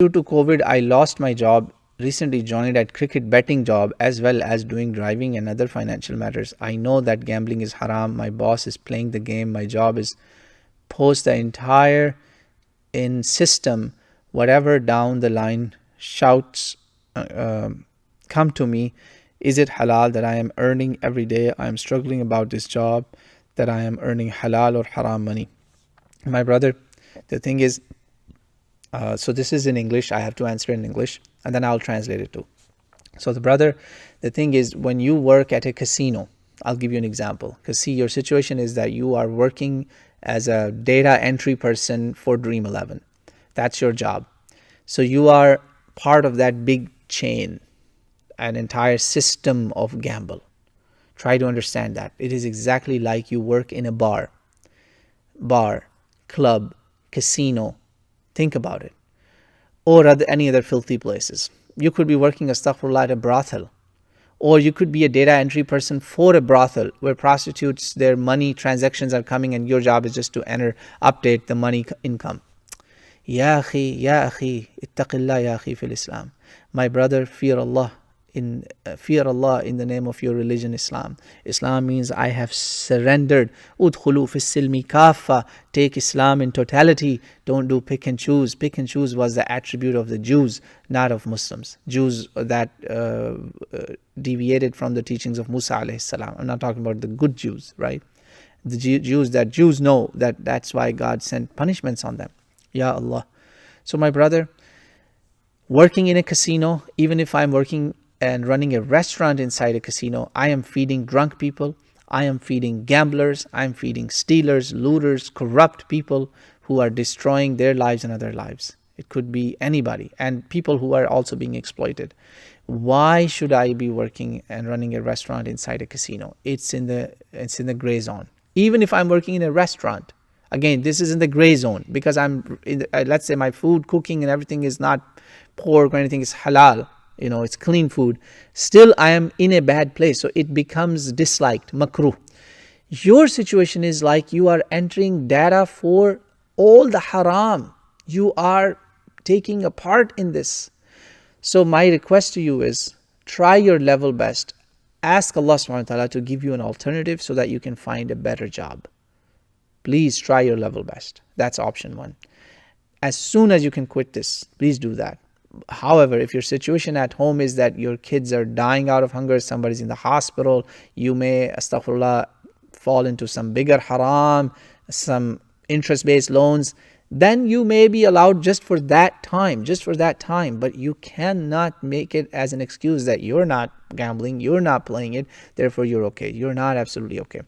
Due to COVID, I lost my job. Recently joined at cricket betting job as well as doing driving and other financial matters. I know that gambling is haram. My boss is playing the game. My job is post the entire in system. Whatever down the line shouts come to me. Is it halal that I am earning every day? I am struggling about this job that I am earning halal or haram money. My brother, the thing is, so this is in English. I have to answer in English and then I'll translate it too. So the thing is, when you work at a casino, I'll give you an example. Because see, your situation is that you are working as a data entry person for Dream 11. That's your job. So you are part of that big chain, an entire system of gamble. Try to understand that. It is exactly like you work in a bar, club, casino. Think about it. Or any other filthy places. You could be working, astaghfirullah, at a brothel. Or you could be a data entry person for a brothel where prostitutes, their money transactions are coming and your job is just to update the money income. Ya akhi, ittaqillah ya akhi fil Islam. My brother, fear Allah in the name of your religion, Islam. Islam means I have surrendered. Udkhulu fis silmi kafa. Take Islam in totality. Don't do pick and choose. Pick and choose was the attribute of the Jews, not of Muslims. Jews that deviated from the teachings of Musa alayhi salam. I'm not talking about the good Jews, right? The Jews know that's why God sent punishments on them. Ya Allah. So my brother, working in a casino, even if I'm working and running a restaurant inside a casino, I am feeding drunk people, I am feeding gamblers, I'm feeding stealers, looters, corrupt people who are destroying their lives and other lives. It could be anybody, and people who are also being exploited. Why should I be working and running a restaurant inside a casino? It's in the gray zone. Even if I'm working in a restaurant, again, this is in the gray zone because I'm let's say my food cooking and everything is not pork or anything, is halal. It's clean food. Still, I am in a bad place. So it becomes disliked, makruh. Your situation is like you are entering data for all the haram. You are taking a part in this. So my request to you is try your level best. Ask Allah subhanahu wa ta'ala to give you an alternative so that you can find a better job. Please try your level best. That's option one. As soon as you can quit this, please do that. However, if your situation at home is that your kids are dying out of hunger, somebody's in the hospital, you may, astaghfirullah, fall into some bigger haram, some interest-based loans, then you may be allowed just for that time, but you cannot make it as an excuse that you're not gambling, you're not playing it, therefore you're okay. You're not absolutely okay.